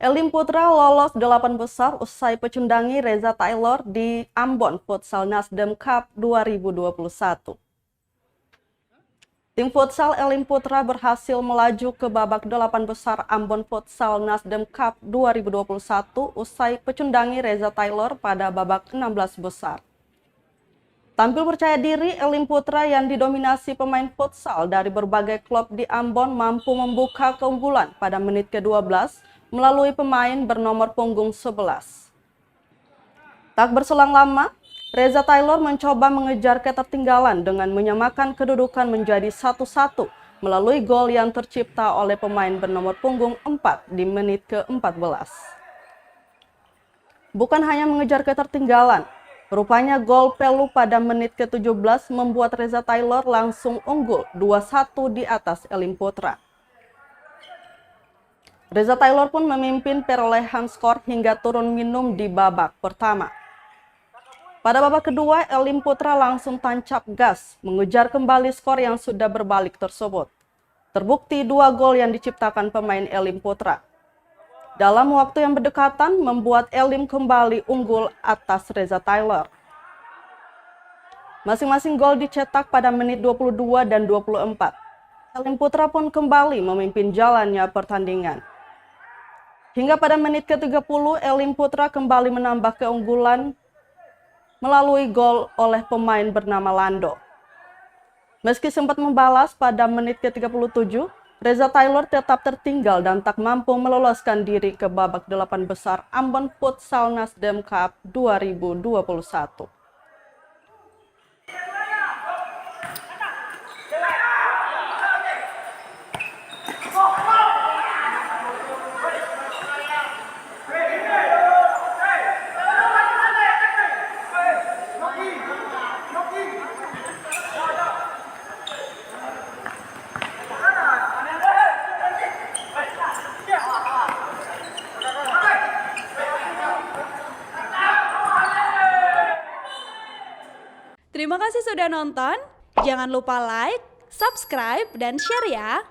Elim Putra lolos 8 besar usai pecundangi Reza Taylor di Ambon Futsal Nasdem Cup 2021. Tim futsal Elim Putra berhasil melaju ke babak 8 besar Ambon Futsal Nasdem Cup 2021 usai pecundangi Reza Taylor pada babak 16 besar. Tampil percaya diri, Elim Putra yang didominasi pemain futsal dari berbagai klub di Ambon mampu membuka keunggulan pada menit ke-12 melalui pemain bernomor punggung 11. Tak berselang lama, Reza Taylor mencoba mengejar ketertinggalan dengan menyamakan kedudukan menjadi 1-1 melalui gol yang tercipta oleh pemain bernomor punggung 4 di menit ke-14. Bukan hanya mengejar ketertinggalan, rupanya gol Pelu pada menit ke-17 membuat Reza Taylor langsung unggul 2-1 di atas Elim Putra. Reza Taylor pun memimpin perolehan skor hingga turun minum di babak pertama. Pada babak kedua, Elim Putra langsung tancap gas mengejar kembali skor yang sudah berbalik tersebut. Terbukti 2 gol yang diciptakan pemain Elim Putra dalam waktu yang berdekatan membuat Elim kembali unggul atas Reza Taylor. Masing-masing gol dicetak pada menit 22 dan 24. Elim Putra pun kembali memimpin jalannya pertandingan. Hingga pada menit ke-30, Elim Putra kembali menambah keunggulan melalui gol oleh pemain bernama Lando. Meski sempat membalas pada menit ke-37, Reza Taylor tetap tertinggal dan tak mampu meloloskan diri ke babak 8 besar Ambon Futsal Nasdem Cup 2021. Terima kasih sudah nonton. Jangan lupa like, subscribe, dan share ya.